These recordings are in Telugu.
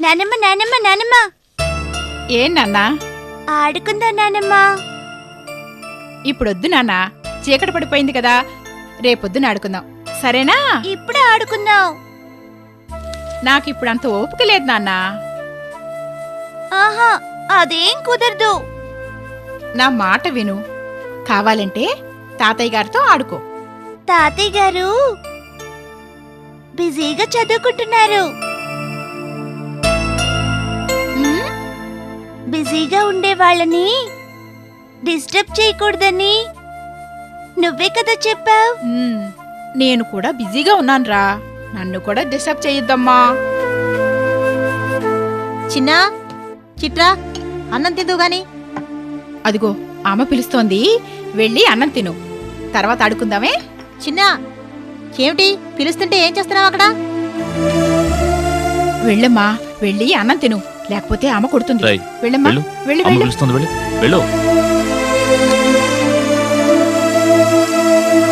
నానమ్మ నానమ్మ నానమ్మ ఏం నాన్నా? ఆడుకుందా నానమ్మ? ఇప్పుడొద్దు నాన్నా, చీకటి పడిపోయింది కదా, రేపొద్దున ఆడుకుందాం సరేనా? ఇప్పుడే ఆడుకుందాం. నాకిప్పుడంత ఓపిక లేదు నాన్నా. ఆహా, అదేం కుదరదు. నా మాట విను, కావాలంటే తాతయ్య గారితో ఆడుకో. తాతయ్య గారు బిజీగా చదువుకుంటున్నారు. ఉమ్, బిజీగా ఉండే వాళ్ళని డిస్టర్బ్ చేయకూడదని నువ్వే కదా చెప్పావు. నేను కూడా బిజీగా ఉన్నానురా, నన్ను కూడా డిస్టర్బ్ చేయొద్దమ్మా. చిన్నా, చిట్రా, అన్నం తిందు గాని. అదిగో అమ్మ పిలుస్తోంది, వెళ్ళి అన్నం తిను, తర్వాత ఆడుకుందామే. చిన్నా, ఏమిటి పిలుస్తుంటే ఏం చేస్తున్నావు అక్కడ? వెళ్ళమ్మా, వెళ్ళి అన్నం తిను, లేకపోతే అమ్మ కొడుతుంది. రేయ్, వెళ్ళమ్మా, వెళ్ళు. వెళ్ళి అమ్మ వెళ్ళు. పిలుస్తుంది, వెళ్ళు వెళ్ళు.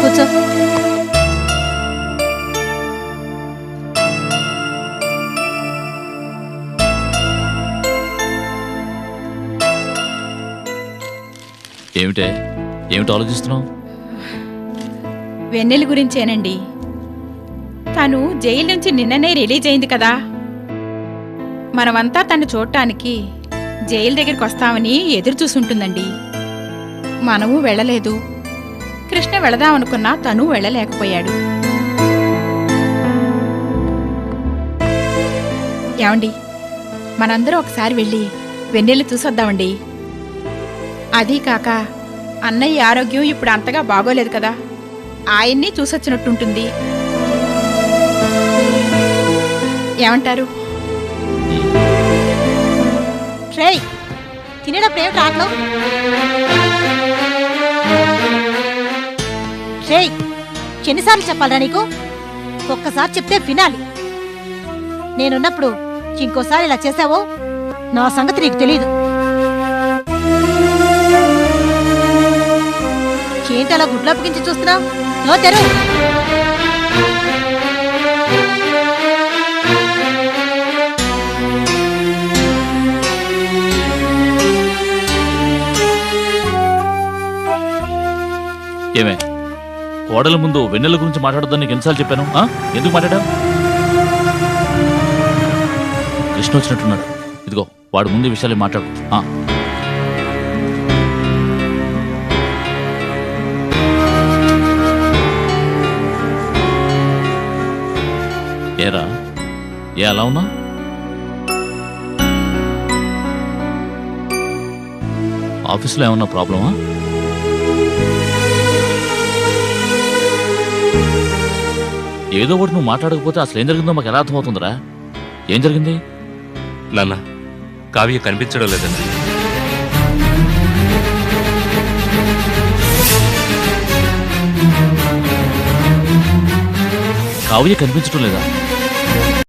కూర్చో. ఏమిటి ఆలోచిస్తున్నావు? వెన్నెల గురించేనండి. తను జైలు నుంచి నిన్ననే రిలీజ్ అయింది కదా, మనమంతా తను చూడటానికి జైలు దగ్గరికి వస్తామని ఎదురు చూసుంటుందండి. మనము వెళ్ళలేదు, కృష్ణ వెళదామనుకున్నా తను వెళ్ళలేకపోయాడు. ఏమండి, మనందరం ఒకసారి వెళ్ళి వెన్నెలు చూసొద్దామండి. అదీ కాక అన్నయ్య ఆరోగ్యం ఇప్పుడు అంతగా బాగోలేదు కదా, ఆయన్ని చూసొచ్చినట్టుంటుంది. ఏమంటారు? రేయ్, తినేటప్పుడు ఏమిటి ఆటలు? రేయ్, ఎన్నిసార్లు చెప్పాలరా నీకు? ఒక్కసారి చెప్తే వినాలి. నేనున్నప్పుడు ఇంకోసారి ఇలా చేసావో నా సంగతి నీకు తెలీదు. ఏంటి అలా గుడ్లప్పగించి చూస్తున్నావు? నో తెరు. ఏమే, కోడల ముందు వెన్నెల గురించి మాట్లాడొద్దని నీకు ఎన్నిసార్లు చెప్పాను? ఎందుకు మాట్లాడావు? కృష్ణ వచ్చినట్టున్నాడు, ఇదిగో వాడు ముందు ఈ విషయాలు మాట్లాడు. ఏరా, అలా ఉన్నా? ఆఫీసులో ఏమన్నా ప్రాబ్లమా? ఏదో ఒకటి నువ్వు మాట్లాడకపోతే అసలు ఏం జరిగిందో మాకు ఎలా అర్థమవుతుందిరా? ఏం జరిగింది? నాన్న, కావ్య కనిపించడం లేదండి. కావ్య కనిపించడం లేదా?